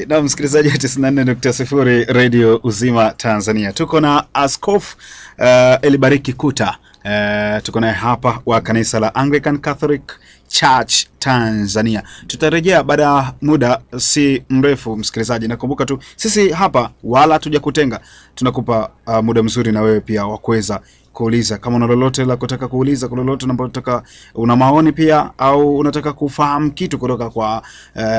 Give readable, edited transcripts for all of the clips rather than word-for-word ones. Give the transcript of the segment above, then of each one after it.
Na msikilizaji wa 94.0 Radio Uzima Tanzania. Tuko na Askofu Elibariki Kuta. Tuko naye hapa wa kanisa la Anglican Catholic Church Tanzania. Tutarejea baada ya muda si mrefu msikilizaji. Nakumbuka tu sisi hapa wala tujakutenga. Tunakupa muda mzuri na wewe pia wa kuweza kuuliza kama una lolote la kutaka kuuliza, kuna lolote unataka, una maoni pia au unataka kufahamu kitu kutoka kwa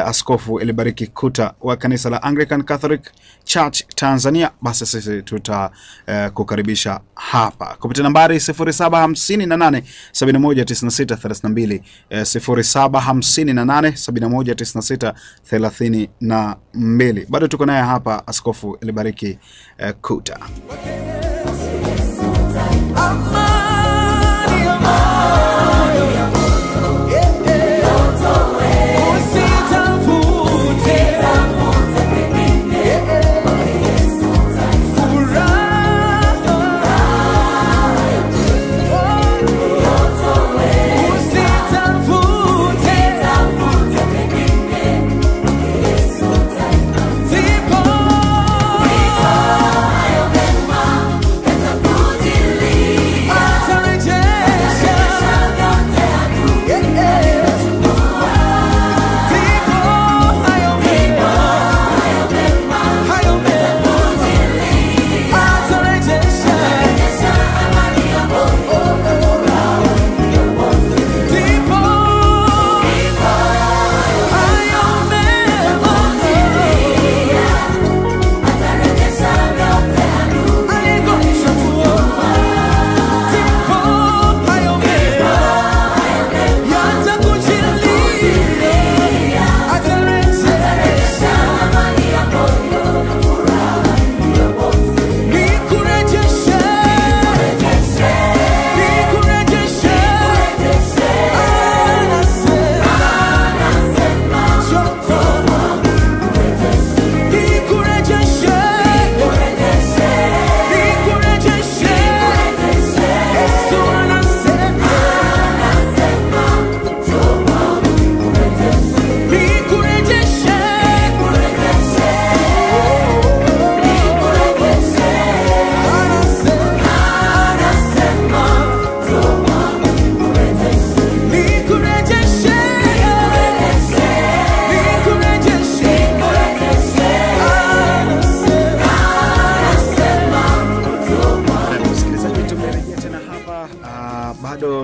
Askofu Elibariki Kuta wa kanisa la Anglican Catholic Church Tanzania, basi sisi tutakukaribisha hapa kupitia nambari 0758 7196 32 0758 7196 32. Bado tuko naye hapa Askofu Elibariki Kuta.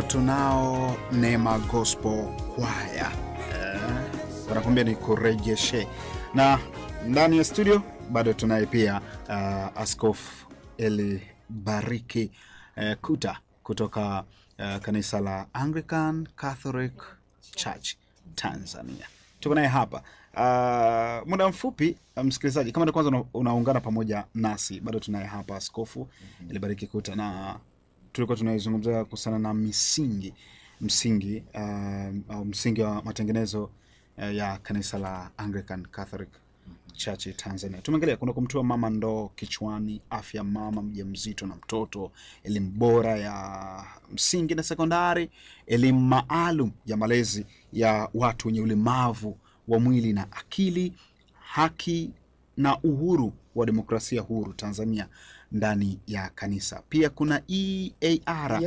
Tunao Neema Gospel Choir. Wanakuambia ni kurejeshe. Na ndani ya studio bado tunaye pia Askofu Elibariki Kuta kutoka kanisa la Anglican Catholic Church Tanzania. Tuko naye hapa. Muda mfupi msikilizaji, kama ndio kwanza unaungana pamoja nasi, bado tunaye hapa Askofu Elibariki Kuta, na tulikuwa tunazungumzia kuhusiana na msingi wa matengenezo ya kanisa la Anglican Catholic Church Tanzania. Tumeangalia kuna kumtoa mama ndoo kichwani, afya mama mjamzito na mtoto, elimu bora ya msingi na sekondari, elimu maalum ya malezi ya watu wenye ulemavu wa mwili na akili, haki na uhuru wa demokrasia huru Tanzania ndani ya kanisa. Pia kuna EAR.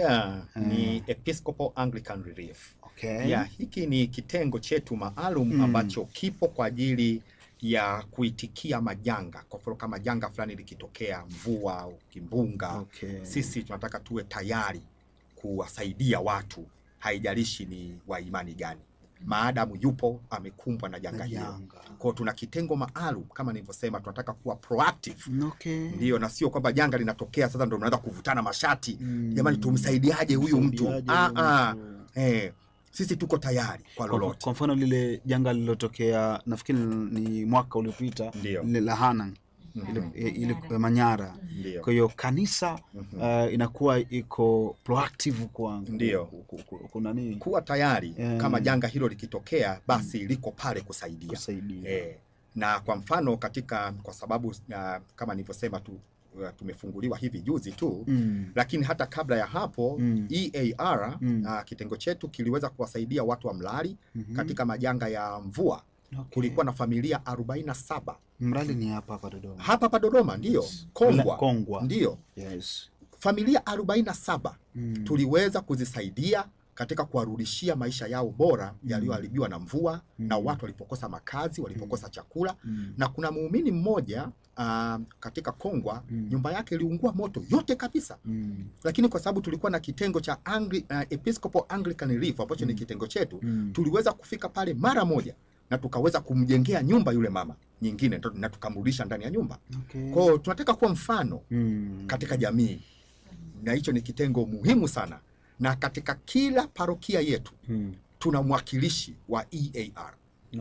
Ni Episcopal Anglican Relief. Okay. Hiki ni kitengo chetu maalum ambacho kipo kwa ajili ya kuitikia majanga. Kwa mfano kama janga fulani likitokea, mvua au kimbunga, sisi tunataka tuwe tayari kuwasaidia watu, haijalishi ni wa imani gani, maadamu yupo amekumbwa na janga hilo. Kwa tuna kitengo maalum kama nilivyosema, tunataka kuwa proactive. Ndio, na sio kwamba janga linatokea sasa ndio tunaanza kuvutana mashati. Jamani, tumsaidiaje huyu mtu? Sisi tuko tayari kwa lolote. Kwa mfano lile janga lililotokea nafikiri ni mwaka uliopita, lile la Hanang, ile Manyara. Kwa hiyo kanisa inakuwa iko proactive kwa kuna nini, kuwa tayari kama janga hilo likitokea, basi liko pale kusaidia. Na kwa mfano kwa sababu kama nilivyosema tumefunguliwa hivi juzi tu, lakini hata kabla ya hapo EAR kitengo chetu kiliweza kuwasaidia watu wa Mlali katika majanga ya mvua. kulikuwa na familia 47. Mradi ni hapa Dodoma. Hapa Dodoma ndio. Kongwa. Ndio. Yes. Familia 47 tuliweza kuzisaidia katika kuwarudishia maisha yao bora yaliyoharibiwa na mvua na watu walipokosa makazi, walipokosa chakula. Na kuna muumini mmoja katika Kongwa, nyumba yake iliungua moto yote kabisa. Lakini kwa sababu tulikuwa na kitengo cha Episcopal Anglican Relief ambacho ni kitengo chetu, tuliweza kufika pale mara moja na tukaweza kumjengea nyumba yule mama nyingine na tukamrudisha ndani ya nyumba. Kwa hiyo tunataka kuwa mfano katika jamii. Na hicho ni kitengo muhimu sana. Na katika kila parokia yetu tuna mwakilishi wa EAR.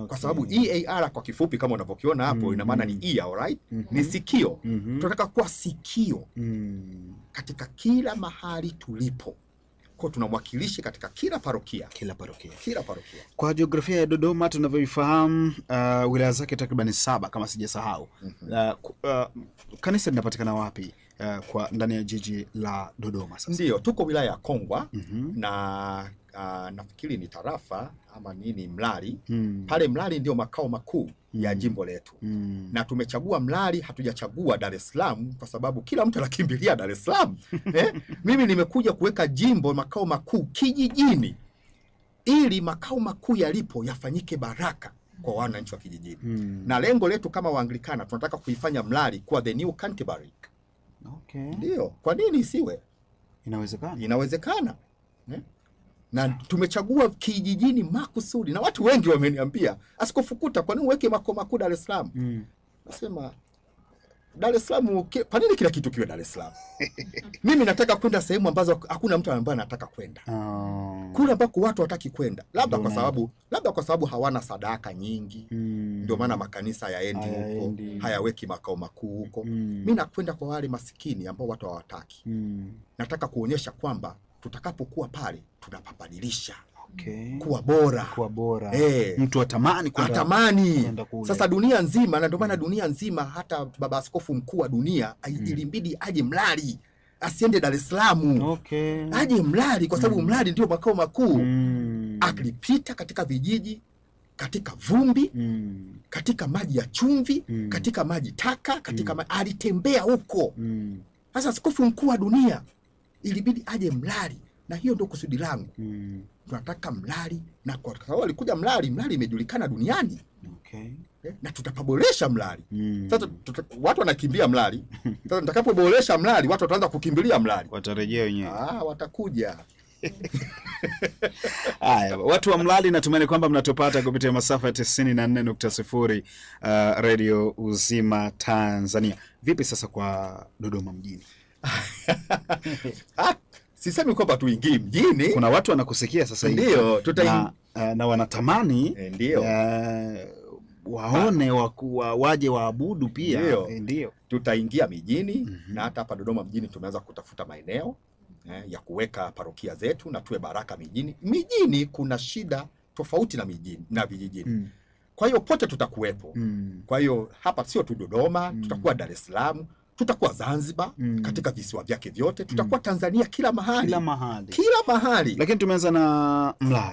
Kwa sababu EAR kwa kifupi kama unavyokiona hapo ina maana ni ear, alright? Ni sikio. Tunataka kuwa sikio katika kila mahali tulipo. Kwa tuna mwakilishi katika kila parokia. Kwa jiografia ya Dodoma tunavyoifahamu, wilaya zake takriban 7 kama sijasahau. Kanisa linapatikana wapi kwa ndani ya jiji la Dodoma sasa? Ndio, tuko wilaya ya Kongwa na nafikiri ni tarafa ama nini, Mlali. Pale Mlali ndio makao makuu ya jimbo letu. Na tumechagua Mlali, hatujachagua Dar es Salaam kwa sababu kila mtu anakimbilia Dar es Salaam. Mimi nimekuja kuweka jimbo makao makuu kijijini ili makao makuu yalipo yafanyike baraka kwa wananchi wa kijijini. Na lengo letu kama Waanglikana tunataka kuifanya Mlali kuwa the new Canterbury. Ndio, kwa nini isiwe? Inawezekana. Na tumechagua kijijini makusudi, na watu wengi wameniambia, Askofu Kuta, kwa nini uweke makao makuu Dar es Salaam? Nasema Dar es Salaam, kwa nini kila kitu kiwe Dar es Salaam? Mimi nataka kwenda sehemu ambazo hakuna mtu ambaye anataka kwenda. Kule ambako watu hataki kwenda. Labda kwa sababu hawana sadaka nyingi. Ndio maana makanisa yaendi huko, hayaweki makao makuu huko. Mimi nakwenda kwa wale masikini ambao watu hawataki. Nataka kuonyesha kwamba tutakapokuwa pale tunapabadilisha kuwa bora. Mtu atamani Sasa dunia nzima, na ndio maana dunia nzima hata baba askofu mkuu wa dunia ilimbidi aje Mlali, asiende Dar es Salaam. Aje Mlali kwa sababu Mlali ndio makao makuu. Akilipita katika vijiji, katika vumbi, katika maji ya chumvi, katika maji taka, alitembea huko. Sasa askofu mkuu wa dunia ilibidi aje Mlali, na hiyo ndio kusudi langu. Tunataka Mlali, na kwa sababu alikuja Mlali imejulikana duniani. Na tutapaboresha Mlali. Sasa watu wanakimbia Mlali. Sasa nitakapoboresha Mlali, watu wataanza kukimbilia Mlali. Watarejea wenyewe. Watakuja. Haya, watu wa Mlali, natumaini kwamba mnatupata kupitia masafa ya 94.0 Radio Uzima Tanzania. Vipi sasa kwa Dodoma mjini? Sisemi kwamba tuingie mjini. Kuna watu wanakusikia sasa hivi. Ndio, na wanatamani waone waje waabudu pia. Ndio. Tutaingia mijini na hata hapa Dodoma mjini tumeanza kutafuta maeneo ya kuweka parokia zetu na tuwe baraka mijini. Mijini kuna shida tofauti na mijini na vijijini. Kwa hiyo pote tutakuwepo. Kwa hiyo hapa sio tu Dodoma, tutakuwa Dar es Salaam, tutakuwa Zanzibar, katika visiwa vyake vyote, tutakuwa Tanzania kila mahali. Lakini tumeanza na Mlali.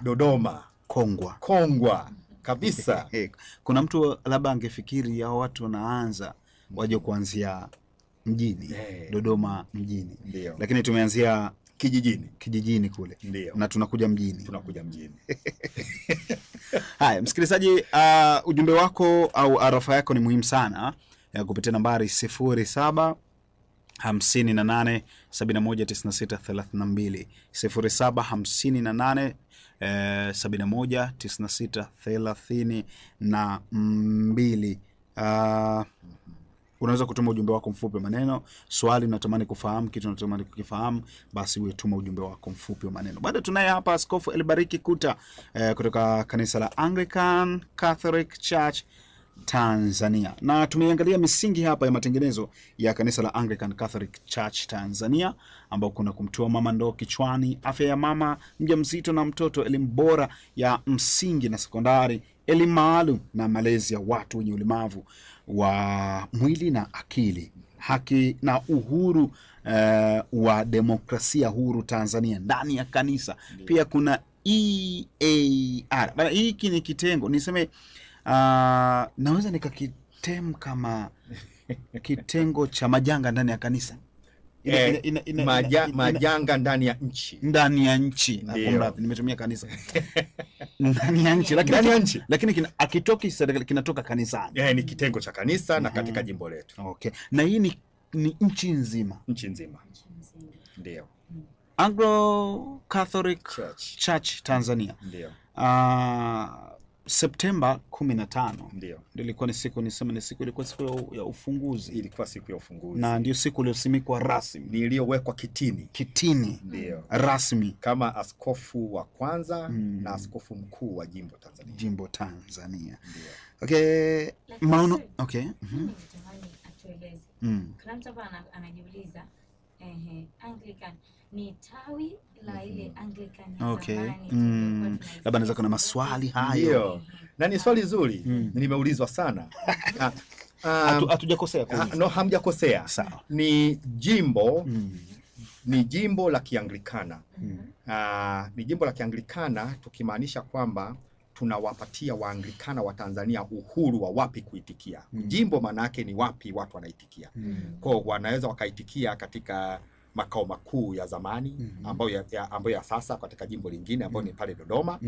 Dodoma. Kongwa. Kabisa. Kuna mtu labda angefikiri hao watu wanaanza waje kuanzia mjini, Dodoma mjini. Lakini tumeanzia kijijini kule. Na tunakuja mjini. Haya, msikilizaji, ujumbe wako au arafa yako ni muhimu sana kupitia nambari 07 58 71 96 32 07 58 71 96 32. Unaweza kutuma ujumbe wako mfupi wa maneno, swali unatamani kufahamu, kitu unatamani kukifahamu, basi wewe tuma ujumbe wako mfupi wa maneno. Baada tunaye hapa Askofu Elibariki Kuta kutoka kanisa la Anglican Catholic Church Tanzania. Na tumeangalia misingi hapa ya matengenezo ya kanisa la Anglican Catholic Church Tanzania, ambao kuna kumtoa mama ndoo kichwani, afya ya mama mjamzito na mtoto, elimu bora ya msingi na sekondari, elimu maalum na malezi ya watu wenye ulemavu wa mwili na akili, haki na uhuru wa demokrasia huru Tanzania ndani ya kanisa. Pia kuna EAR. Bana, hiki ni kitengo niseme, naweza nikakitem kama kitengo cha majanga ndani ya kanisa. Majanga ndani ya nchi. Ndani ya nchi. Nimetumia kanisa. Ndani ya nchi, lakini akitoki serikali kinatoka kanisani. Ni kitengo cha kanisa na katika jimbo letu. Okay. Na hii ni nchi nzima. Nchi nzima. Ndio. Anglo Catholic Church Tanzania. Ndio. Septemba 15. Ndio. Ilikuwa ni siku, nisema ni siku, ilikuwa siku ya ufunguzi. Ilikuwa siku ya ufunguzi. Na ndio siku iliyosimikwa rasmi. Niliyowekwa kitini. Ndio. Rasmi. Kama askofu wa kwanza na askofu mkuu wa jimbo Tanzania. Jimbo Tanzania. Ndio. Okay. Maono. Okay. Kuna mtu hapa anajiuliza, Anglican ni tawi la ile Anglican ya zamani. Labda naweza kuna maswali hayo. Ndio. Na ni swali zuri. Nimeulizwa sana. Hatujakosea kuuliza. No, hamjakosea. Sawa. Ni jimbo la Kianglikana. Ni jimbo la Kianglikana, tukimaanisha kwamba tunawapatia Waanglikana wa Tanzania uhuru wa wapi kuitikia. Jimbo maana yake ni wapi watu wanaitikia. Kwa wanaweza wakaitikia katika makao makuu ya zamani ambayo ya sasa katika jimbo lingine ambayo ni pale Dodoma,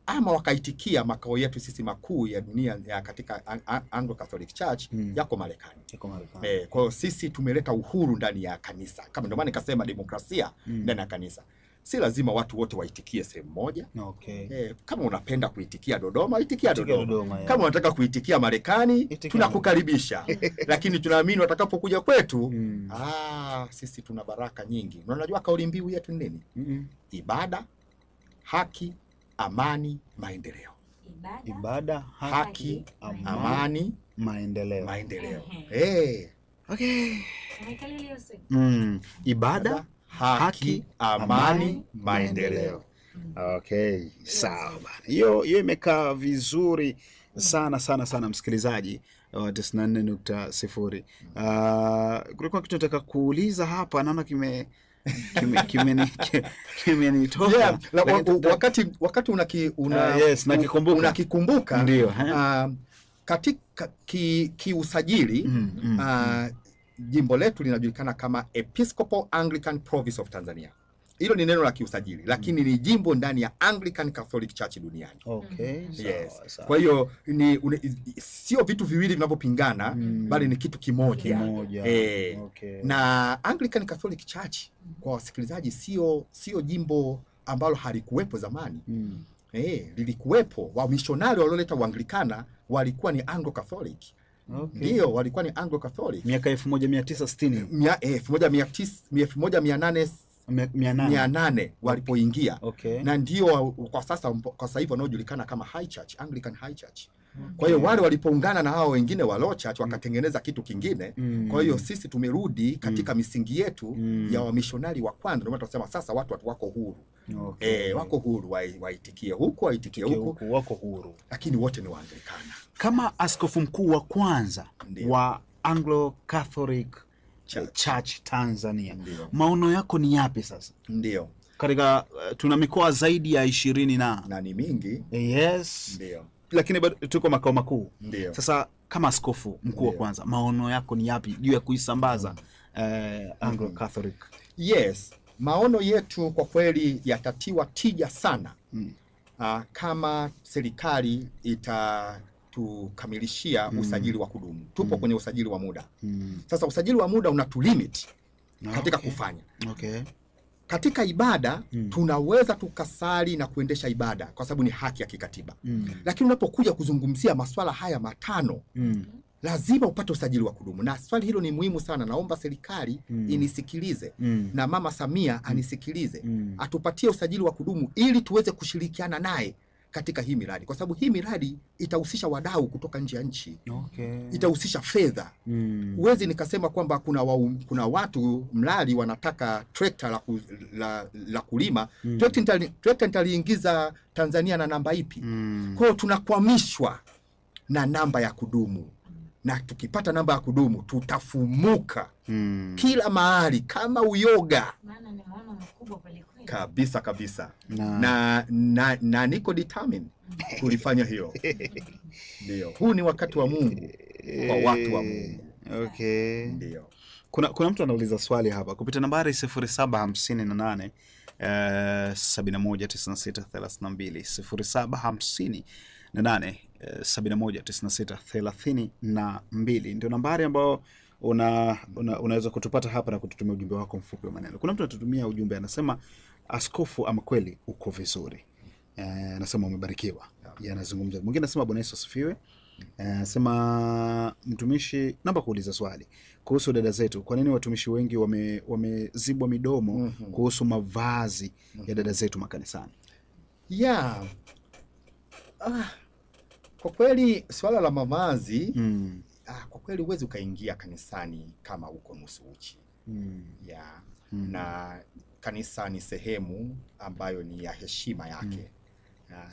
ama wakaitikia makao yetu sisi makuu ya dunia ya katika Anglo Catholic Church yako Marekani. Kwa hiyo sisi tumeleta uhuru ndani ya kanisa. Kama ndio maana nikasema demokrasia ndani ya kanisa. Si lazima watu wote waitikie sehemu moja. Okay. Kama unapenda kuitikia Dodoma, itikia Dodoma. Kama unataka kuitikia Marekani, tunakukaribisha. Lakini tunaamini watakapokuja kwetu, sisi tuna baraka nyingi. Unajua kauli mbiu yetu ni nini? Ibada, haki, amani, maendeleo. Ibada, haki, amani, maendeleo. Okay. Ibada, haki, amani, maendeleo. Okay, sawa bana. Hiyo imekaa vizuri sana msikilizaji wa 94.0. Kulikuwa kitu nataka kuuliza hapa, naona kimenitoka. Wakati unakikumbuka ndio. Katika kiusajili jimbo letu linajulikana kama Episcopal Anglican Province of Tanzania. Hilo ni neno la kiusajili, lakini ni jimbo ndani ya Anglican Catholic Church duniani. Okay. Yes. Kwa hiyo sio vitu viwili vinavyopingana, bali ni kitu kimoja. Okay. Na Anglican Catholic Church kwa wasikilizaji sio jimbo ambalo halikuwepo zamani. Lilikuwepo. Wamishonari walioleta Uanglikana walikuwa ni Anglo Catholic. Okay. Ndio, walikuwa ni Anglo Catholic. Miaka 1960. 1800 walipoingia. Okay. Na ndio kwa sasa hivi wanaojulikana kama High Church, Anglican High Church. Kwa hiyo wale walipoungana na hao wengine wa Low Church wakatengeneza kitu kingine. Kwa hiyo sisi tumerudi katika misingi yetu ya wamishonari wa kwanza. Ndio maana tunasema sasa watu wako huru. Okay. Wako huru waitikie huku, waitikie huku, wako huru. Lakini wote ni Waanglikana. Kama askofu mkuu wa kwanza wa Anglo Catholic Church Tanzania, maono yako ni yapi sasa? Ndio. Katika tuna mikoa zaidi ya 20 na ni mingi. Yes. Ndio. Lakini bado tuko makao makuu. Ndio. Sasa kama askofu mkuu wa kwanza, maono yako ni yapi juu ya kuisambaza Anglo Catholic? Yes. Maono yetu kwa kweli yatatiwa tija sana. Kama serikali itatukamilishia usajili wa kudumu. Tupo kwenye usajili wa muda. Sasa usajili wa muda unatulimit katika kufanya. Okay. Katika ibada tunaweza tukasali na kuendesha ibada kwa sababu ni haki ya kikatiba. Lakini unapokuja kuzungumzia masuala haya matano, lazima upate usajili wa kudumu. Na swali hilo ni muhimu sana. Naomba serikali inisikilize na Mama Samia anisikilize. Atupatie usajili wa kudumu ili tuweze kushirikiana naye katika hii miradi, kwa sababu hii miradi itahusisha wadau kutoka nje ya nchi. Okay. Itahusisha fedha. Uwezi nikasema kwamba kuna watu Mlali wanataka trekta la kulima. Trekta nitaliingiza Tanzania na namba ipi? Kwa hiyo tunakwamishwa na namba ya kudumu. Na tukipata namba ya kudumu tutafumuka kila mahali kama uyoga. Maana ni maono makubwa pale kweli. kabisa kabisa na niko determined kulifanya hilo. Ndio, huu ni wakati wa Mungu kwa watu wa Mungu. Okay. Ndio. Kuna mtu anauliza swali hapa kupitia nambari 0758 719632 0758 719632 ndio nambari ambayo unaweza kutupata hapa na kututumia ujumbe wako mfupi wa maneno. Kuna mtu anatutumia ujumbe anasema, askofu, ama kweli uko vizuri. Anasema umebarikiwa. Anazungumza. Mwingine anasema Bwana Yesu asifiwe. Anasema mtumishi, naomba kuuliza swali kuhusu dada zetu. Kwa nini watumishi wengi wamezibwa midomo kuhusu mavazi ya dada zetu makanisani? Kwa kweli swala la mavazi kwa kweli huwezi ukaingia kanisani kama uko nusu uchi. Na kanisa ni sehemu ambayo ni ya heshima yake.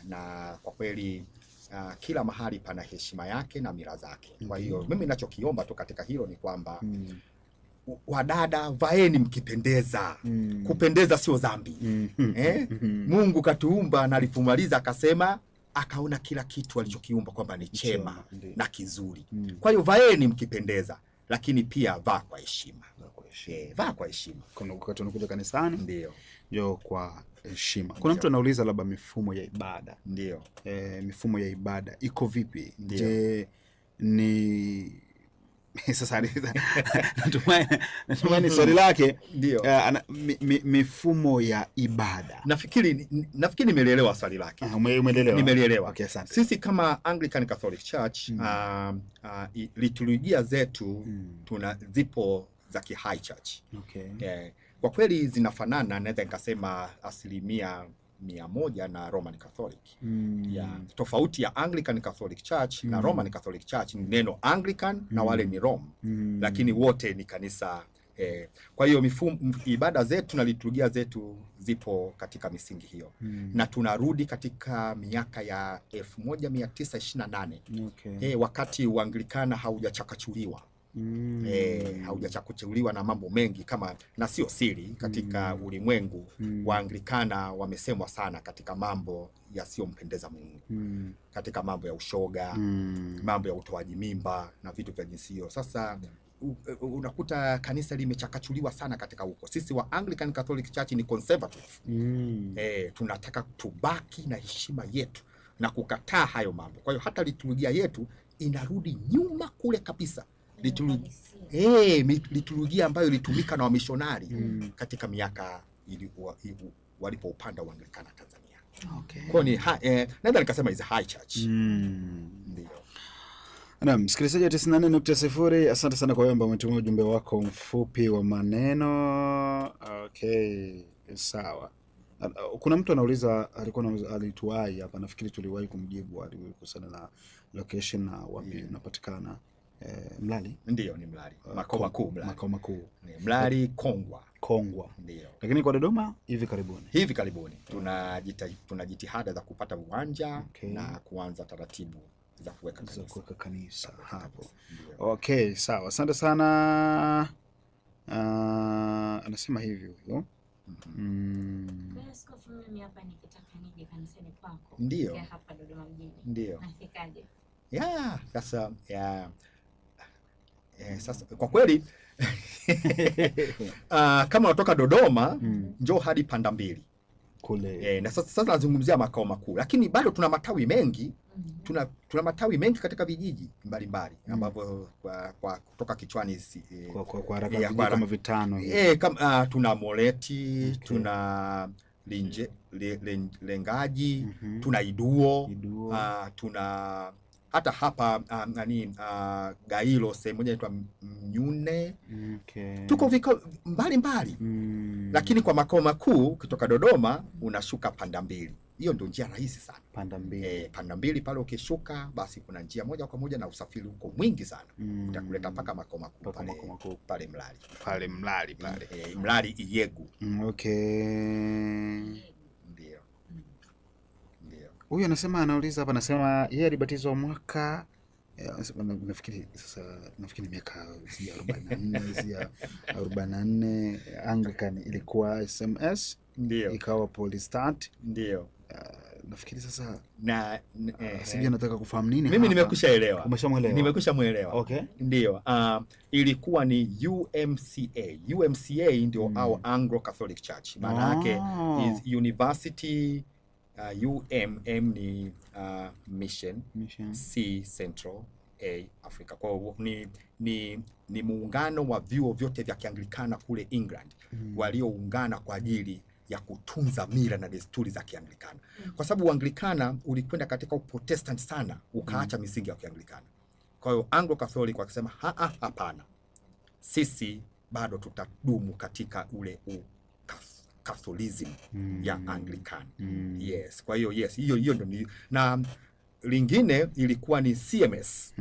Na kwa kweli kila mahali pana heshima yake na mila zake. Kwa hiyo mimi ninachokiomba tu katika hilo ni kwamba wadada, vaeni mkipendeza. Kupendeza sio dhambi. Mungu katuumba na alipomaliza akasema, akaona kila kitu alichokiumba kwamba ni chema na kizuri. Kwa hiyo vaeni mkipendeza, lakini pia vaa kwa heshima. Vaa kwa heshima. Wakati unakuja kanisani, ndio kwa heshima. Kuna mtu anauliza labda mifumo ya ibada. Ndio. Mifumo ya ibada iko vipi? Je, ni sasa natumai swali lake. Ndio. Mifumo ya ibada. Nafikiri nimeelewa swali lake. Umeelewa? Nimeelewa. Okay, asante. Sisi kama Anglican Catholic Church liturujia zetu zipo za high church. Okay. Kwa kweli zinafanana, naweza nikasema 100% na Roman Catholic. Tofauti ya Anglican Catholic Church na Roman Catholic Church ni neno Anglican na wale ni Rome. Lakini wote ni kanisa. Kwa hiyo ibada zetu na liturujia zetu zipo katika misingi hiyo. Na tunarudi katika miaka ya 1928. Wakati Uanglikana haujachakachuliwa. Haujachakachuliwa na mambo mengi na sio siri katika ulimwengu. Waanglikana wamesemwa sana katika mambo yasiyompendeza Mungu. Katika mambo ya ushoga, mambo ya utoaji mimba na vitu vya jinsi hiyo. Sasa unakuta kanisa limechakachuliwa sana katika huko. Sisi wa Anglican Catholic Church ni conservative. Tunataka tubaki na heshima yetu na kukataa hayo mambo. Kwa hiyo hata liturujia yetu inarudi nyuma kule kabisa. Liturujia ambayo ilitumika na wamishonari katika miaka walipoupanda Uanglikana Tanzania. Okay. Kwa ni naweza nikasema is a high church. Ndio. Na msikilizaji wa 94.0, asante sana kwa wewe ambaye umetumia ujumbe wako mfupi wa maneno. Okay, sawa. Kuna mtu anauliza, alituwahi hapa, nafikiri tuliwahi kumjibu, alikusana na location na wapi unapatikana. Mlali? Ndio, ni Mlali. Makao makuu Mlali. Makao makuu. Mlali Kongwa. Ndio. Lakini kwa Dodoma hivi karibuni. Tuna jitihada za kupata uwanja na kuanza taratibu za kuweka kanisa hapo. Okay, sawa. Asante sana. Anasema hivi huyo. Askofu, mimi hapa nikitaka nije kanisani kwako. Ndio. Hapa Dodoma mjini. Ndio. Nafikaje? Sasa kwa kweli kama unatoka Dodoma njoo hadi Panda Mbili kule. Na sasa nazungumzia makao makuu, lakini bado tuna matawi mengi. Tuna matawi mengi katika vijiji mbalimbali ambavyo kwa kutoka kichwani kwa haraka kama vitano hivi. Tuna Moleti, tuna Lengaji, tuna Iduo. Tuna hata hapa Gailo, sehemu moja inaitwa Mnyune. Tuko viko mbali. Lakini kwa makao makuu kutoka Dodoma unashuka Panda Mbili. Hiyo ndio njia rahisi sana. Panda Mbili pale ukishuka basi kuna njia moja kwa moja na usafiri huko mwingi sana. Utakuleta mpaka makao makuu pale Mlali. Mlali Iyegu. Okay. Huyu anauliza hapa, anasema yeye alibatizwa mwaka nafikiri sasa, nafikiri miaka 44 44 Anglican ilikuwa SMS, ndio ikawa Polystart, ndio nafikiri sasa sijui nataka kufahamu nini mimi. Nimekwishaelewa. Umeshamuelewa? Okay. Ndio ilikuwa ni UMCA. UMCA ndio au Anglo Catholic Church, maana yake is University. UMM ni mission, C Central, A Africa. Kwa hiyo ni muungano wa vyuo vyote vya Kianglikana kule England walioungana kwa ajili ya kutunza mila na desturi za Kianglikana, kwa sababu Uanglikana ulikwenda katika Uprotestant sana, ukaacha misingi ya Kianglikana. Kwa hiyo Anglo Catholic wakasema hapana, sisi bado tutadumu katika ule Catholicism ya Anglican. Yes, kwa hiyo yes, hiyo ndio. Na lingine ilikuwa ni CMS.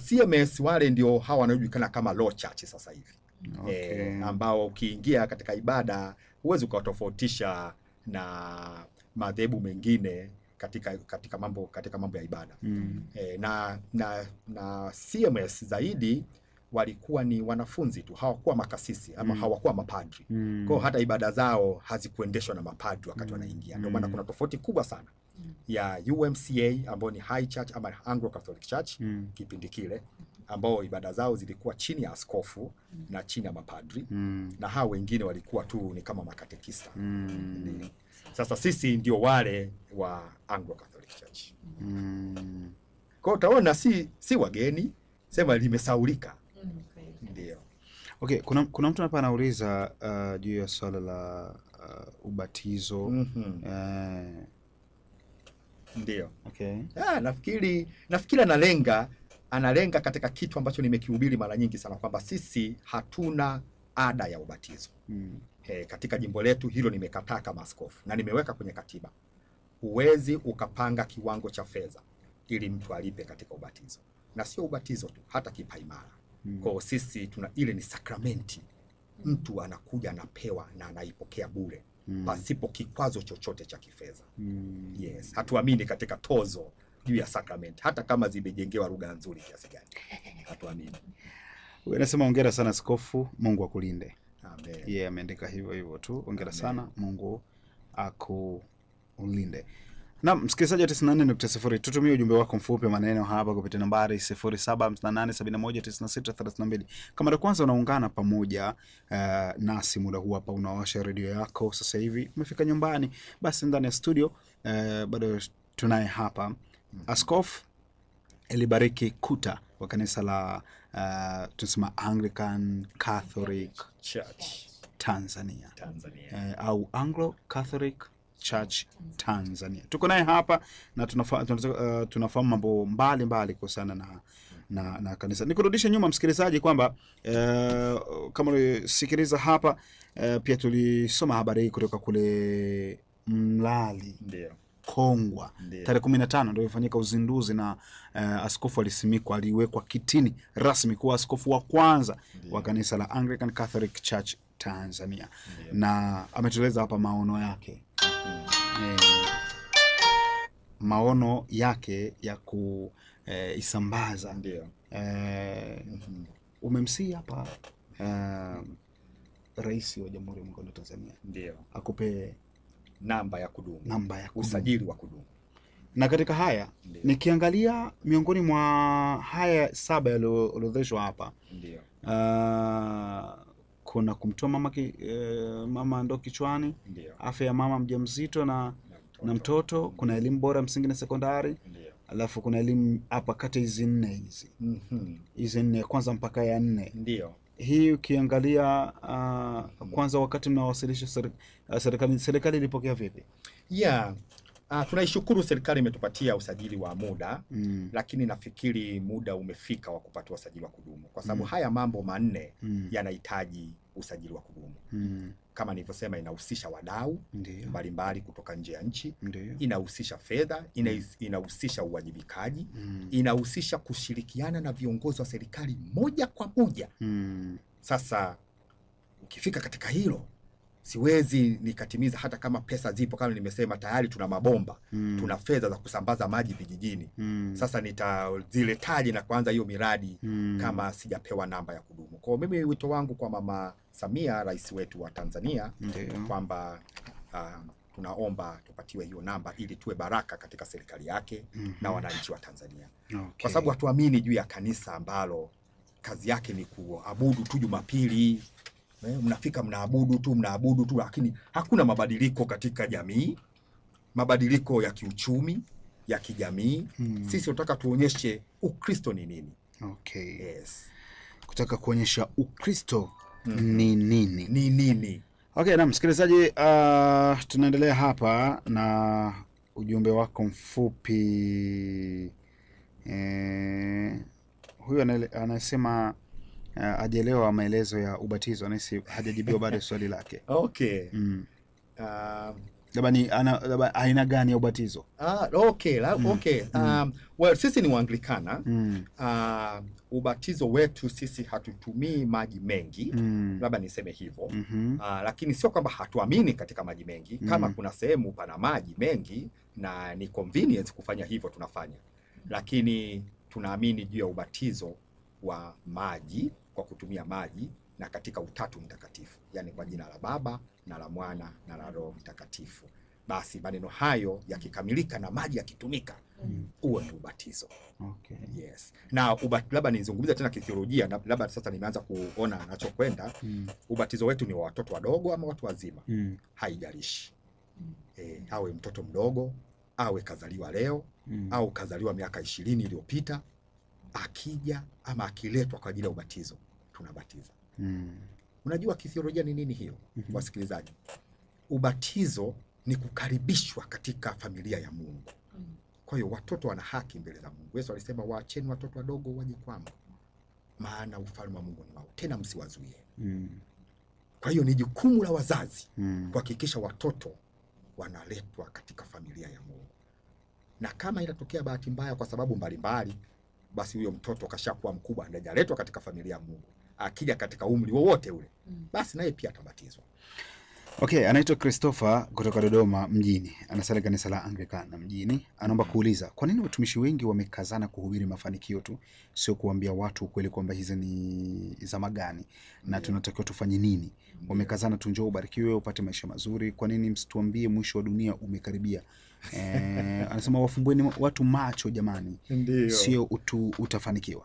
CMS wale ndio hawa wanaojulikana kama Law Church sasa hivi. Ambao ukiingia katika ibada huwezi ukatofautisha na madhehebu mengine katika mambo ya ibada. Na CMS zaidi walikuwa ni wanafunzi tu, hawakuwa makasisi ama hawakuwa mapadri. Kwa hata ibada zao hazikuendeshwa na mapadri wakati wanaingia. Ndio maana kuna tofauti kubwa sana ya UMCA ambao ni High Church ama Anglo Catholic Church kipindi kile, ambao ibada zao zilikuwa chini ya askofu na chini ya mapadri, na hao wengine walikuwa tu ni kama makatekista. Sasa sisi ndio wale wa Anglo Catholic Church. Kwa utaona si wageni, sema limesaulika. Ndio. Okay, kuna mtu hapa anauliza juu ya swala la ubatizo. Ndio. Okay. Nafikiri analenga katika kitu ambacho nimekihubiri mara nyingi sana, kwamba sisi hatuna ada ya ubatizo. Katika jimbo letu hilo nimekataa kama askofu na nimeweka kwenye katiba. Huwezi ukapanga kiwango cha fedha ili mtu alipe katika ubatizo. Na sio ubatizo tu, hata kipaimara. Kwa sisi ile ni sakramenti. Mtu anakuja anapewa na anaipokea bure pasipo kikwazo chochote cha kifedha. Yes, hatuamini katika tozo juu ya sakramenti, hata kama zimejengewa lugha nzuri kiasi gani. Hatuamini. Wewe unasema hongera sana askofu, Mungu akulinde. Amen. Ameandika hivyo tu. Hongera sana, Mungu akulinde. Na msikilizaji wa 94.0, tutumie ujumbe wako mfupi maneno hapa kupitia nambari 0758719632. Kama ndio kwanza unaungana pamoja nasi muda huu hapa, unawasha redio yako sasa hivi, umefika nyumbani, basi ndani ya studio bado tunaye hapa Askofu Elibariki Kuta wa kanisa la tunasema Anglican Catholic Church Tanzania. Au Anglo Catholic Church Tanzania. Tuko naye hapa na tunafahamu mambo mbalimbali kuhusiana na kanisa. Nikurudishe nyuma msikilizaji kwamba kama ulisikiliza hapa pia tulisoma habari hii kutoka kule Mlali. Ndio. Kongwa. Tarehe 15 ndio ilifanyika uzinduzi na askofu alisimikwa, aliwekwa kitini rasmi kuwa askofu wa kwanza wa kanisa la Anglican Catholic Church Tanzania. Na ametueleza hapa maono yake. Maono yake ya kuisambaza. Ndio. Umemsihi hapa Rais wa Jamhuri ya Muungano wa Tanzania. Ndio. Akupe namba ya kudumu. Usajili wa kudumu. Na katika haya nikiangalia miongoni mwa haya 7 yaliyoorodheshwa hapa. Ndio. Kuna kumtoa mama ndoo kichwani, afya ya mama mjamzito na mtoto, kuna elimu bora msingi na sekondari. Alafu kuna elimu hapa kati hizi 4 hizi. Hizi 4 kwanza mpaka ya 4. Ndio. Hii ukiangalia kwanza wakati mnawasilisha serikali ilipokea vipi? Tunaishukuru serikali imetupatia usajili wa muda, lakini nafikiri muda umefika wa kupata usajili wa kudumu, kwa sababu haya mambo 4 yanahitaji usajili wa kudumu. Kama nilivyosema, inahusisha wadau mbalimbali kutoka nje ya nchi, inahusisha fedha, inahusisha uwajibikaji, inahusisha kushirikiana na viongozi wa serikali moja kwa moja. Sasa ukifika katika hilo, siwezi nikatimiza hata kama pesa zipo. Kama nimesema tayari tuna mabomba, tuna fedha za kusambaza maji vijijini. Sasa nitaziletaje na kuanza hiyo miradi kama sijapewa namba ya kudumu? Kwa mimi wito wangu kwa Mama Samia, rais wetu wa Tanzania, kwamba tunaomba tupatiwe hiyo namba ili tuwe baraka katika serikali yake na wananchi wa Tanzania. Kwa sababu hatuamini juu ya kanisa ambalo kazi yake ni kuabudu tu Jumapili. Mnafika mnaabudu tu, lakini hakuna mabadiliko katika jamii, mabadiliko ya kiuchumi, ya kijamii. Sisi tunataka tuonyeshe Ukristo ni nini. Yes. Kutaka kuonyesha Ukristo ni nini. Ni nini. Okay, na msikilizaji, tunaendelea hapa na ujumbe wako mfupi. Huyu anasema hajaelewa maelezo ya ubatizo, anahisi hajajibiwa bado swali lake. Okay. Labda aina gani ya ubatizo? Okay. Well, sisi ni Waanglikana. Ubatizo wetu sisi hatutumii maji mengi, labda niseme hivyo. Lakini sio kwamba hatuamini katika maji mengi. Kama kuna sehemu pana maji mengi na ni convenience kufanya hivyo, tunafanya. Lakini tunaamini juu ya ubatizo wa maji, kwa kutumia maji na katika Utatu Mtakatifu, yani kwa jina la Baba na la Mwana na la Roho Mtakatifu. Basi maneno hayo yakikamilika na maji yakitumika, huo ndio ubatizo. Okay. Yes. Na labda nizungumzie tena kithiolojia, labda sasa nimeanza kuona anachokwenda. Ubatizo wetu ni wa watoto wadogo ama watu wazima. Haijalishi. Awe mtoto mdogo, awe kazaliwa leo, au kazaliwa miaka 20 iliyopita, akija ama akiletwa kwa ajili ya ubatizo, tunabatiza. Unajua kithiolojia ni nini hiyo? Wasikilizaji, ubatizo ni kukaribishwa katika familia ya Mungu. Kwa hiyo watoto wana haki mbele za Mungu. Yesu alisema, waacheni watoto wadogo waje kwangu, maana ufalme wa Mungu ni wao, tena msiwazuie. Kwa hiyo ni jukumu la wazazi kuhakikisha watoto wanaletwa katika familia ya Mungu. Na kama inatokea bahati mbaya kwa sababu mbalimbali, basi huyo mtoto kashakuwa mkubwa, hajaletwa katika familia ya Mungu, akija katika umri wowote ule, basi naye pia atabatizwa. Okay, anaitwa Christopher kutoka Dodoma mjini. Anasali kanisa la Anglikana mjini. Anaomba kuuliza, kwa nini watumishi wengi wamekazana kuhubiri mafanikio tu, sio kuambia watu ukweli kwamba hizi ni zama gani na tunatakiwa tufanye nini? Wamekazana tu, njoo ubarikiwe upate maisha mazuri. Kwa nini msituambie mwisho wa dunia umekaribia? Anasema wafumbweni watu macho jamani. Sio utafanikiwa.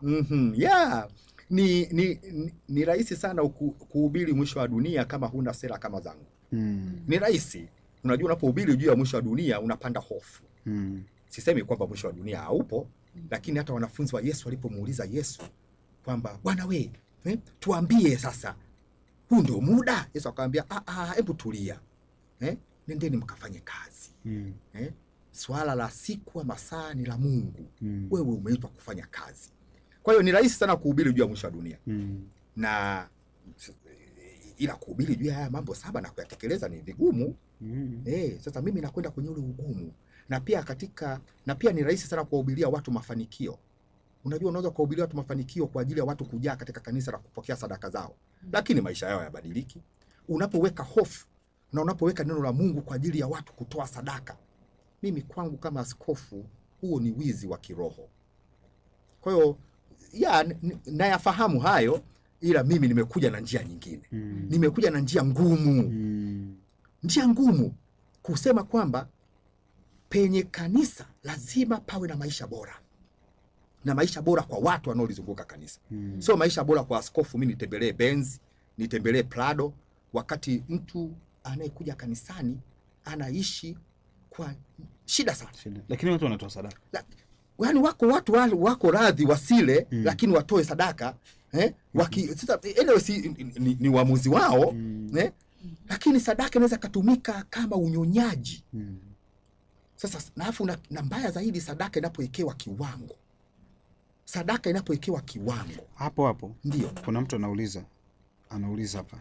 Yeah. Ni rahisi sana kuhubiri mwisho wa dunia kama huna sera kama zangu. Ni rahisi. Unajua, unapohubiri juu ya mwisho wa dunia unapanda hofu. Sisemi kwamba mwisho wa dunia haupo, lakini hata wanafunzi wa Yesu walipomuuliza Yesu kwamba, Bwana we, tuambie sasa, huu ndio muda? Yesu akamwambia, hebu tulia. Nendeni mkafanye kazi. Swala la siku ama saa ni la Mungu. Wewe umeitwa kufanya kazi. Kwa hiyo ni rahisi sana kuhubiri juu ya mwisho wa dunia. Na ila kuhubiri juu ya haya mambo 7 na kuyatekeleza ni vigumu. Sasa mimi nakwenda kwenye ule ugumu. Na pia ni rahisi sana kuwahubiria watu mafanikio. Unajua, unaweza kuwahubiria watu mafanikio kwa ajili ya watu kujaa katika kanisa na kupokea sadaka zao, lakini maisha yao yabadiliki. Unapoweka hofu na unapoweka neno la Mungu kwa ajili ya watu kutoa sadaka, mimi kwangu kama askofu, huo ni wizi wa kiroho. Kwa hiyo nayafahamu hayo, ila mimi nimekuja na njia nyingine. Nimekuja na njia ngumu. Njia ngumu kusema kwamba penye kanisa lazima pawe na maisha bora. Na maisha bora kwa watu wanaolizunguka kanisa. Sio maisha bora kwa askofu mimi nitembelee Benz, nitembelee Prado, wakati mtu anayekuja kanisani anaishi kwa shida sana. Lakini watu wanatoa sadaka. Yaani wako radhi wasile, lakini watoe sadaka. Sasa ni uamuzi wao. Lakini sadaka inaweza kutumika kama unyonyaji. Sasa na mbaya zaidi, sadaka inapowekewa kiwango. Sadaka inapowekewa kiwango. Hapo ndio kuna mtu anauliza hapa.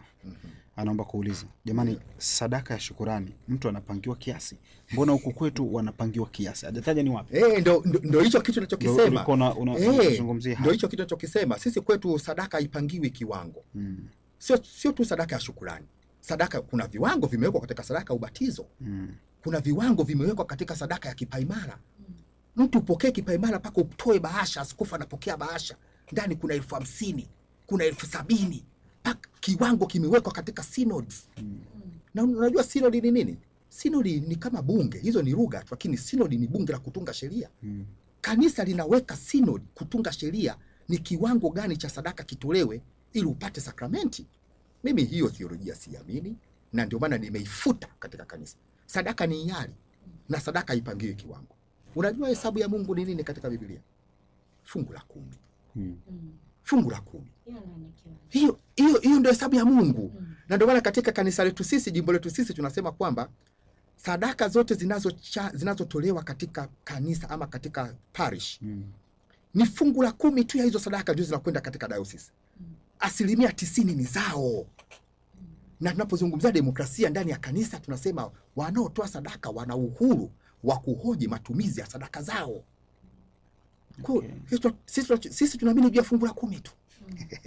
Anaomba kuuliza, jamani, sadaka ya shukurani mtu anapangiwa kiasi, mbona huku kwetu wanapangiwa kiasi? Hajataja ni wapi. Ndio hicho kitu ninachokisema. Ndio hicho kitu ninachokisema. Sisi kwetu sadaka haipangiwi kiwango. Sio tu sadaka ya shukurani. Sadaka, kuna viwango vimewekwa katika sadaka ya ubatizo. Kuna viwango vimewekwa katika sadaka ya kipaimara. Mtu upokee kipaimara mpaka utoe bahasha, askofu anapokea bahasha. Ndani kuna 50,000, kuna 70,000. Mpaka kiwango kimewekwa katika synods. Na unajua synod ni nini? Synod ni kama bunge. Hizo ni lugha, lakini synod ni bunge la kutunga sheria. Kanisa linaweka synod kutunga sheria ni kiwango gani cha sadaka kitolewe ili upate sakramenti. Mimi hiyo theolojia siamini, na ndio maana nimeifuta katika kanisa. Sadaka ni hiari na sadaka ipangiwe kiwango. Unajua hesabu ya Mungu ni nini katika Biblia? Fungu la 10. Fungu la 10. Hiyo ndio hesabu ya Mungu. Na ndio maana katika kanisa letu sisi, jimbo letu sisi, tunasema kwamba sadaka zote zinazotolewa katika kanisa ama katika parish ni fungu la 10 tu ya hizo sadaka ndio zinakwenda katika diocese. 90% ni zao. Na tunapozungumzia demokrasia ndani ya kanisa, tunasema wanaotoa sadaka wana uhuru wa kuhoji matumizi ya sadaka zao. Sisi tunaamini juu ya fungu la 10 tu.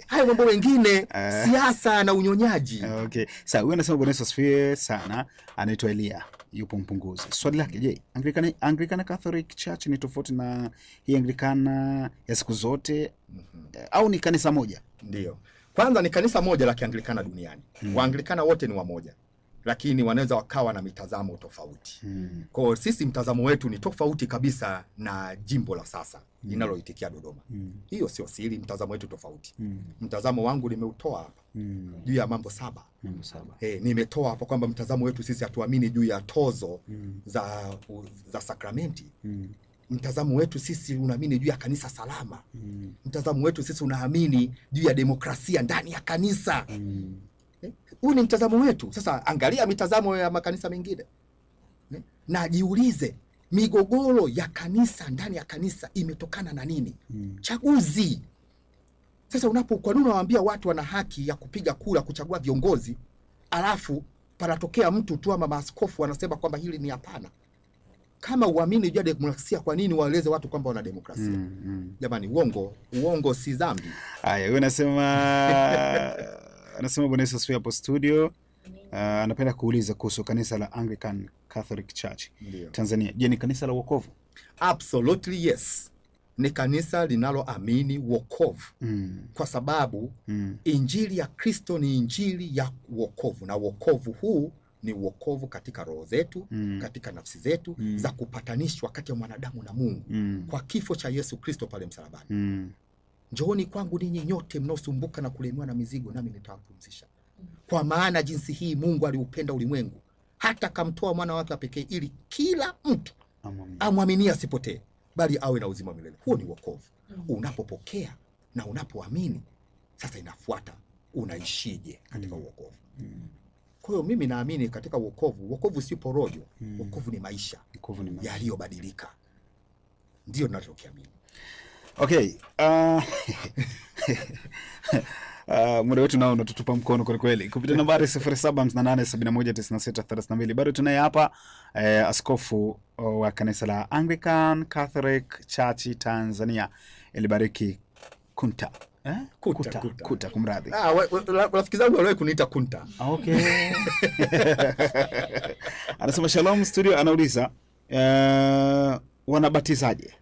Hayo mambo mengine siasa na unyonyaji. Okay. Sasa wewe unasema Bwana Yesu asifiwe sana. Anaitwa Elia, yupo Mpunguzi. Swali lake, je, Anglican Catholic Church ni tofauti na hii Anglikana ya siku zote au ni kanisa moja? Ndio. Kwanza ni kanisa moja la Kianglikana duniani. Waanglikana wote ni wamoja, lakini wanaweza wakawa na mitazamo tofauti. Kwa hiyo sisi mtazamo wetu ni tofauti kabisa na jimbo la sasa linaloitikia Dodoma. Hiyo sio siri, mtazamo wetu tofauti. Mtazamo wangu nimeutoa hapa juu ya mambo 7. Nimetoa hapa kwamba mtazamo wetu sisi hatuamini juu ya tozo za sakramenti. Mtazamo wetu sisi unaamini juu ya kanisa salama. Mtazamo wetu sisi unaamini juu ya demokrasia ndani ya kanisa. Huu ni mtazamo wetu. Sasa angalia mitazamo ya makanisa mengine. Na jiulize, migogoro ya kanisa ndani ya kanisa imetokana na nini? Chaguzi. Sasa kwa nini unawaambia watu wana haki ya kupiga kura kuchagua viongozi, alafu panatokea mtu tu ama maaskofu wanasema kwamba hili ni hapana? Kama uamini juu ya demokrasia, kwa nini waeleze watu kwamba wana demokrasia? Jamani, uongo si dhambi. Haya, wewe anasema Bwana Yesu asifiwe hapo studio. Anapenda kuuliza kuhusu kanisa la Anglican Catholic Church Tanzania. Je, ni kanisa la wokovu? Absolutely yes. Ni kanisa linaloamini wokovu. Kwa sababu injili ya Kristo ni injili ya wokovu, na wokovu huu ni wokovu katika roho zetu, katika nafsi zetu, za kupatanishwa kati ya mwanadamu na Mungu kwa kifo cha Yesu Kristo pale msalabani. Njooni kwangu ninyi nyote mnaosumbuka na kulemewa na mizigo, nami nitawapumzisha. Kwa maana jinsi hii Mungu aliupenda ulimwengu hata kamtoa mwana wake pekee, ili kila mtu amwaminie asipotee, bali awe na uzima milele. Huo ni wokovu. Unapopokea na unapoamini, sasa inafuata unaishije katika wokovu. Kwa hiyo mimi naamini katika wokovu. Wokovu si porojo. Wokovu ni maisha yaliyobadilika. Ndio ninachokiamini. Okay. Muda wetu nao unatutupa mkono kwa kweli. Kupitia nambari 0758719632. Bado tunaye hapa askofu wa kanisa la Anglican Catholic Church Tanzania, Elibariki Kunta. Kuta kumradhi. Rafiki zangu wale kuniita Kunta. Okay. Anasema Shalom studio, anauliza wanabatizaje?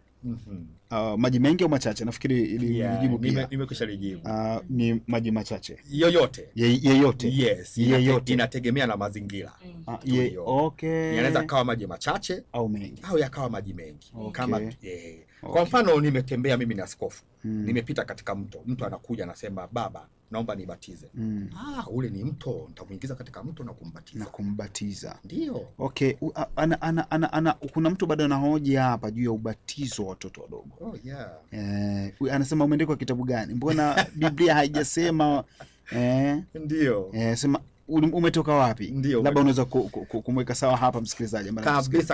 Maji mengi au machache? Nafikiri ilijibu pia. Nimekushalijibu. Ni maji machache. Yeyote. Yes, yeyote. Inategemea na mazingira. Okay. Yanaweza kawa maji machache au mengi. Au yakawa maji mengi. Okay. Kama Kwa mfano nimetembea, mimi ni askofu. Nimepita katika mto anakuja anasema, baba naomba nibatize. Ule ni mto, nitamuingiza katika mto na kumbatiza. Ndio. Okay. Kuna mtu bado anahoji hapa juu ya ubatizo wa watoto wadogo. Anasema umeandikwa kitabu gani? Mbona Biblia haijasema? Ndio. Sema umetoka wapi? Labda unaweza kumweka sawa hapa msikilizaji.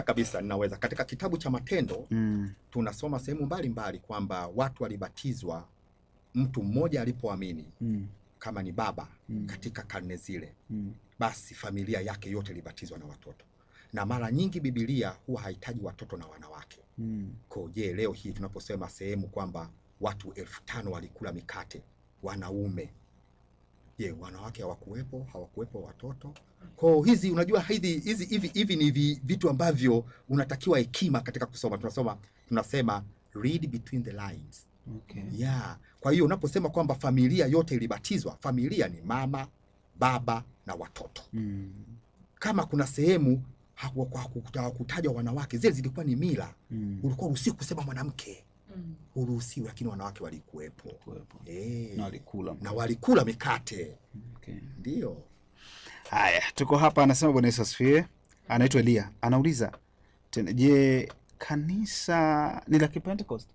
Kabisa ninaweza. Katika kitabu cha Matendo tunasoma sehemu mbalimbali kwamba watu walibatizwa, mtu mmoja alipoamini kama ni baba katika karne zile, basi familia yake yote ilibatizwa na watoto. Na mara nyingi Biblia huwa haitaji watoto na wanawake. Kwa je, leo hii tunaposema sehemu kwamba watu 5,000 walikula mikate, wanaume Je, wanawake hawakuwepo watoto? Kwa hizi unajua hivi ni vitu ambavyo unatakiwa hekima katika kusoma. Tunasema read between the lines. Okay. Yeah. Kwa hiyo unaposema kwamba familia yote ilibatizwa, familia ni mama, baba na watoto. Kama kuna sehemu hakutajwa wanawake, zile zilikuwa ni mila. Ulikuwa uruhusiwi kusema mwanamke. Uruhusiwi, lakini wanawake walikuwepo. Na walikula mikate. Okay. Ndio. Haya, tuko hapa, anasema Bwana Yesu asifiwe. Anaitwa Elia. Anauliza tena, je, kanisa ni la Pentecost?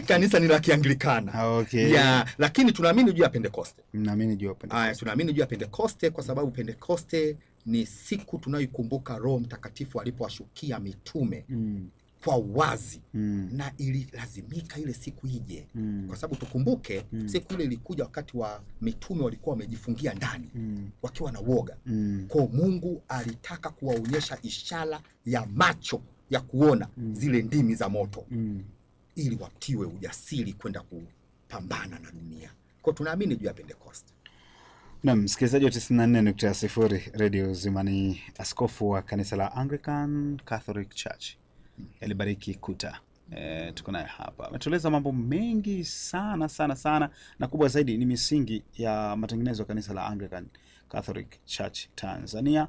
Kanisa ni la Kianglikana. Okay. Yeah, lakini tunaamini juu ya Pentecost. Tunaamini juu ya Pentecost. Tunaamini juu ya Pentecost kwa sababu Pentecost ni siku tunayoikumbuka Roho Mtakatifu alipowashukia mitume kwa wazi. Na ililazimika ile siku ije. Kwa sababu tukumbuke siku ile ilikuja wakati wa mitume walikuwa wamejifungia ndani wakiwa na woga. Kwa Mungu alitaka kuwaonyesha ishara ya macho ya kuona zile ndimi za moto ili watiwe ujasiri kwenda kupambana na dunia. Kwa tunaamini juu ya Pentecost. Na msikilizaji wa 94.0 Radio Uzima, ni askofu wa kanisa la Anglican Catholic Church Elibariki Kuta. Tuko naye hapa. Ametueleza mambo mengi sana na kubwa zaidi ni misingi ya matengenezo ya kanisa la Anglican Catholic Church Tanzania.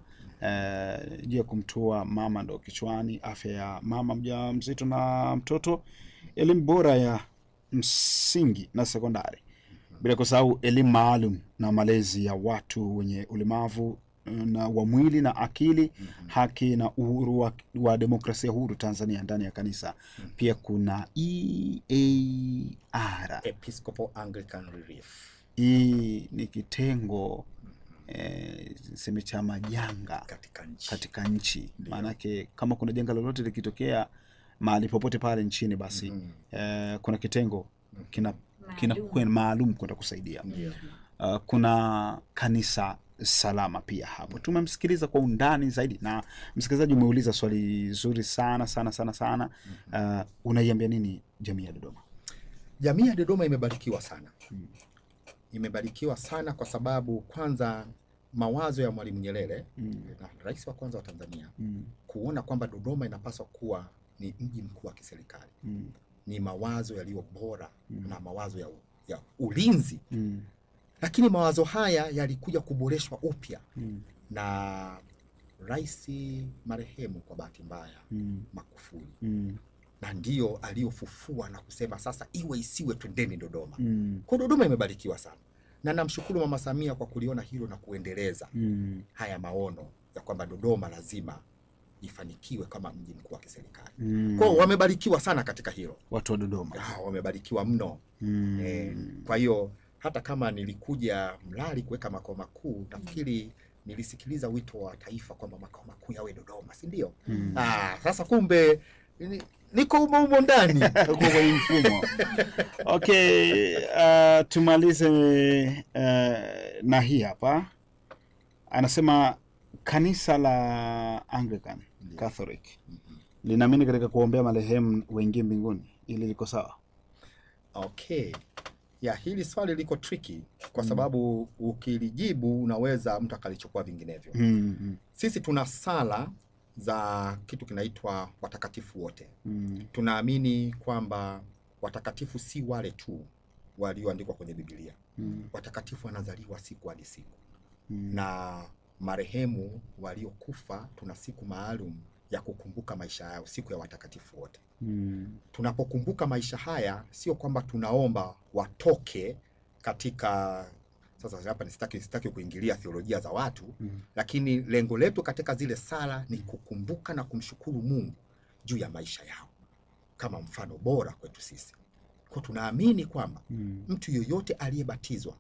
Juu ya kumtua mama ndo kichwani, afya ya mama mjamzito na mtoto, elimu bora ya msingi na sekondari, bila kusahau elimu maalum na malezi ya watu wenye ulemavu na wa mwili na akili, haki na uhuru wa demokrasia huru Tanzania ndani ya kanisa. Pia kuna EAR, Episcopal Anglican Relief. Hii ni kitengo sema cha majanga katika nchi. Maanake kama kuna janga lolote likitokea mahali popote pale nchini, basi kuna kitengo kina maalum kwenda kusaidia. Kuna kanisa salama pia hapo. Tumemsikiliza kwa undani zaidi, na msikilizaji umeuliza swali zuri sana. Unaiambia nini jamii ya Dodoma? Jamii ya Dodoma imebarikiwa sana. Imebarikiwa sana kwa sababu kwanza mawazo ya Mwalimu Nyerere na rais wa kwanza wa Tanzania kuona kwamba Dodoma inapaswa kuwa ni mji mkuu wa kiserikali. Ni mawazo yaliyo bora na mawazo ya ulinzi. Lakini mawazo haya yalikuja kuboreshwa upya na rais marehemu kwa bahati mbaya Magufuli. Na ndio aliyofufua na kusema sasa iwe isiwe, twendeni Dodoma. Kwa Dodoma imebarikiwa sana. Na namshukuru Mama Samia kwa kuliona hilo na kuendeleza haya maono ya kwamba Dodoma lazima ifanikiwe kama mji mkuu wa kiserikali. Kwa wamebarikiwa sana katika hilo. Watu wa Dodoma wamebarikiwa mno. Kwa hiyo hata kama nilikuja Mlali kuweka makao makuu, nafikiri nilisikiliza wito wa taifa kwamba makao makuu yawe Dodoma, si ndio? Sasa kumbe niko humo ndani kwa mfumo. Okay, tumalize na hii hapa. Anasema kanisa la Anglican Catholic linaamini katika kuombea marehemu wengine mbinguni, ili liko sawa? Okay. Ya hili swali liko tricky kwa sababu ukilijibu unaweza mtu akalichukua vinginevyo. Sisi tuna sala za kitu kinaitwa watakatifu wote. Tunaamini kwamba watakatifu si wale tu walioandikwa kwenye Biblia. Watakatifu wanazaliwa siku hadi siku. Na marehemu waliokufa tuna siku maalum ya kukumbuka maisha yao, siku ya watakatifu wote. Tunapokumbuka maisha haya sio kwamba tunaomba watoke katika, sasa hapa sitaki kuingilia theolojia za watu, lakini lengo letu katika zile sala ni kukumbuka na kumshukuru Mungu juu ya maisha yao kama mfano bora kwetu sisi. Kwa tunaamini kwamba mtu yoyote aliyebatizwa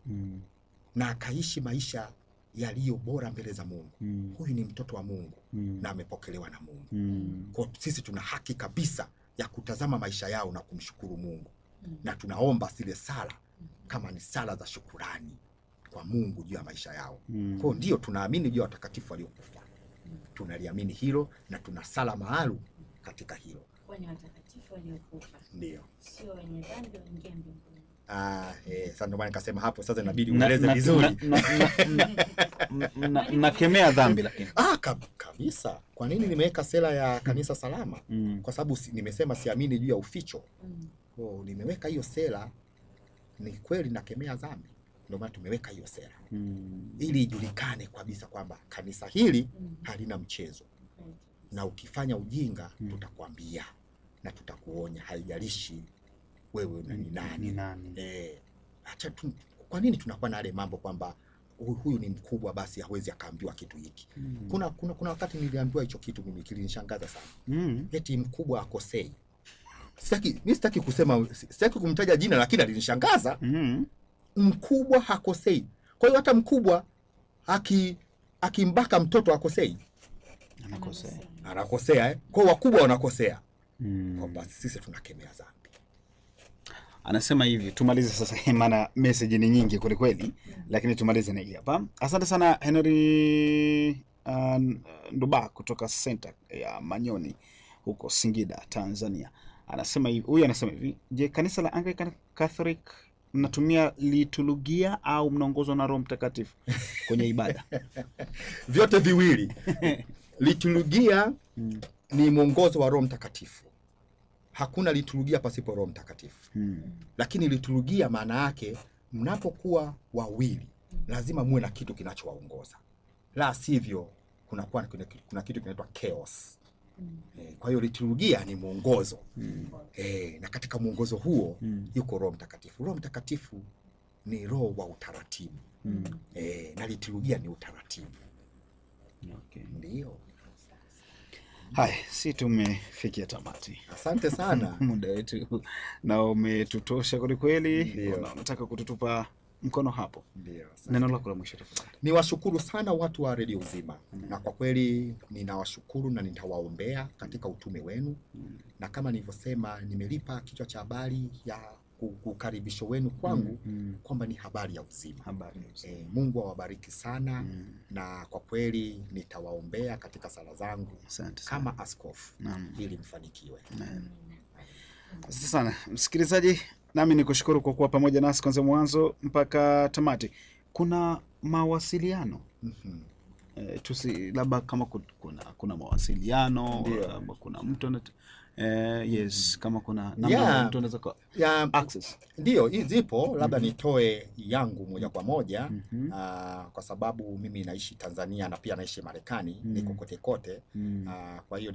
na akaishi maisha yaliyo bora mbele za Mungu, huyu ni mtoto wa Mungu na amepokelewa na Mungu. Kwa sisi tuna haki kabisa ya kutazama maisha yao na kumshukuru Mungu. Na tunaomba zile sala kama ni sala za shukurani kwa Mungu juu ya maisha yao. Kwa ndio tunaamini juu ya watakatifu waliokufa. Tunaliamini hilo na tuna sala maalum katika hilo. Kwa ni watakatifu waliokufa. Ndio. Sio wenye dhambi waingie mbinguni. Sasa ndio maana nikasema hapo sasa inabidi ueleze vizuri. Nakemea dhambi lakini. Kabisa. Kwa nini nimeweka sera ya kanisa salama? Kwa sababu nimesema siamini juu ya uficho. Nimeweka hiyo sera, ni kweli nakemea dhambi. Ndio maana tumeweka hiyo sera. Ili ijulikane kabisa kwamba kanisa hili halina mchezo. Na ukifanya ujinga tutakwambia na tutakuonya, haijalishi wewe ni nani. Acha kwa nini tunakuwa na yale mambo kwamba huyu ni mkubwa basi hawezi akaambiwa kitu hiki. Kuna wakati niliambiwa hicho kitu, mimi kilinishangaza sana. Eti mkubwa akosei. Sitaki kusema, sitaki kumtaja jina, lakini alinishangaza. Mkubwa hakosei. Kwa hiyo hata mkubwa akimbaka mtoto akosei. Anakosea. Kwa hiyo wakubwa wanakosea. Kwa basi sisi tunakemea dhambi. Anasema hivi, tumalize sasa, maana message ni nyingi kweli kweli, lakini tumalize na hii hapa. Asante sana Henry Nduba kutoka Center ya Manyoni huko Singida, Tanzania. Anasema hivi, huyu anasema hivi, je, kanisa la Anglican Catholic mnatumia liturujia au mnaongozwa na Roho Mtakatifu kwenye ibada? Vyote viwili. Liturujia ni mwongozo wa Roho Mtakatifu. Hakuna liturujia pasipo Roho Mtakatifu. Lakini liturujia maana yake mnapokuwa wawili lazima muwe na kitu kinachowaongoza. La sivyo kuna kitu kinaitwa chaos. Kwa hiyo liturujia ni mwongozo. Na katika mwongozo huo yuko Roho Mtakatifu. Roho Mtakatifu ni roho wa utaratibu. Na liturujia ni utaratibu. Ndio. Hai, si tumefikia tamati. Asante sana. Muda wetu na umetutosha kweli kweli. Unataka kututupa mkono hapo? Ndio. Neno lako la mwisho tafadhali. Niwashukuru sana watu wa Radio Uzima. Na kwa kweli ninawashukuru na nitawaombea katika utume wenu. Na kama nilivyosema, nimelipa kichwa cha habari ya ukaribisho wenu kwangu kwamba ni habari ya uzima. Mungu awabariki sana. Na kwa kweli nitawaombea katika sala zangu kama askofu ili mfanikiwe. Asante sana msikilizaji, nami nikushukuru kwa kuwa pamoja nasi kuanzia mwanzo mpaka tamati. Kuna mawasiliano labda kama kuna mawasiliano, kuna mtu yes, kama kuna namba mtu anaweza access. Ndio, hii zipo, labda nitoe yangu moja kwa moja. Kwa sababu mimi naishi Tanzania na pia naishi Marekani, niko kote kote. Kwa hiyo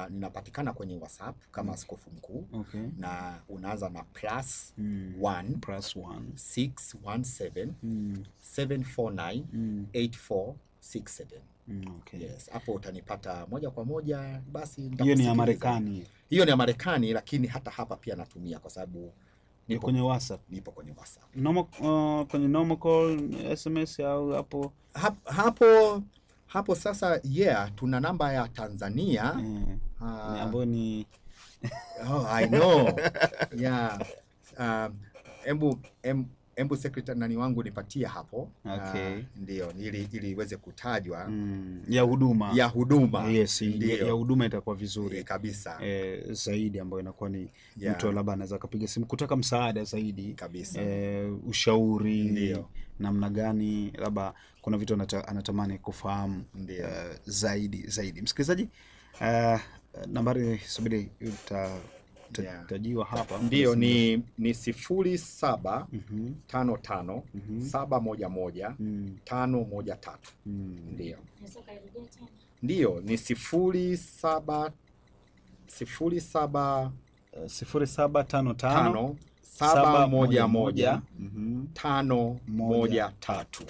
ninapatikana kwenye WhatsApp kama askofu mkuu. Na unaanza na +1 617 749 8467. Yes, hapo utanipata moja kwa moja. Basi hiyo ni ya Marekani. Hiyo ni ya Marekani, lakini hata hapa pia natumia kwa sababu nipo kwenye WhatsApp. Nipo kwenye WhatsApp. Kwenye normal call, SMS au hapo sasa tuna namba ya Tanzania ambayo ni I know. Embu secretary nani wangu nipatia hapo. Ndio, ili iweze kutajwa ya huduma. Yes, ya huduma itakuwa vizuri kabisa. Zaidi ambayo inakuwa ni mtu labda anaweza kupiga simu kutaka msaada zaidi kabisa. Ushauri namna gani, labda kuna vitu anatamani kufahamu zaidi. Msikilizaji, nambari subiri tajiwa hapa. Ndio, ni 0755 711 513. Ndio, ni 0755 711 513.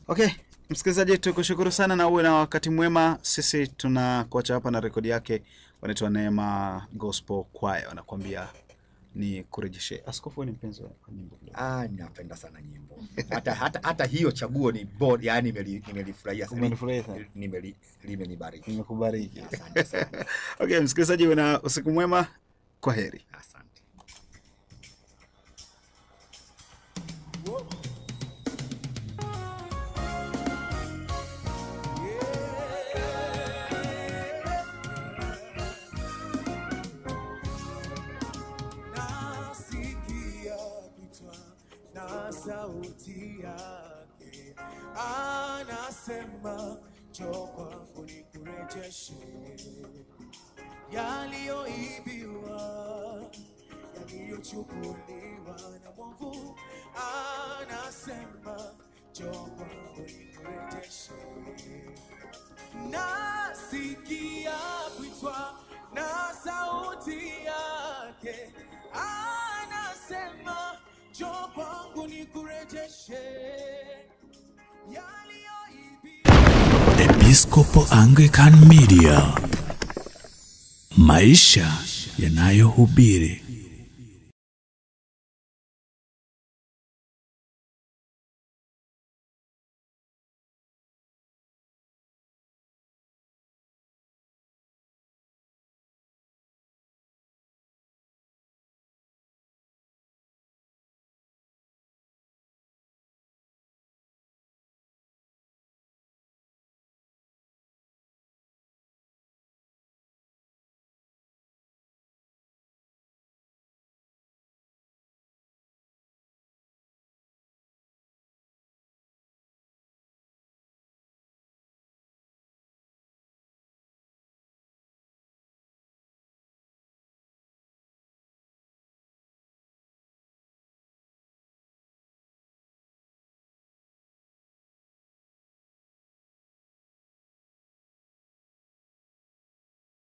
Okay, msikilizaji, tukushukuru sana na uwe na wakati mwema. Sisi tunakuacha hapa na rekodi yake. Wanaitwa Neema Gospel Choir, wanakuambia ni kurejeshe. Askofu, ni mpenzi wa nyimbo? Napenda sana nyimbo. Hata hiyo chaguo ni bold, yani nimelifurahia sana. Limenibariki. Nimekubariki. Asante sana. Okay, msikilizaji, uwe na usiku mwema. Kwaheri. Asante. sauti yake anasema njoo kwangu nikurejeshe yaliyoibiwa, yaliyochukuliwa na mwovu. Anasema njoo kwangu nikurejeshe. Nasikia kuitwa na sauti yake anasema njoo kwangu nikurejeshe yaliyoibiwa. Episcopal Anglican Media, maisha yanayohubiri.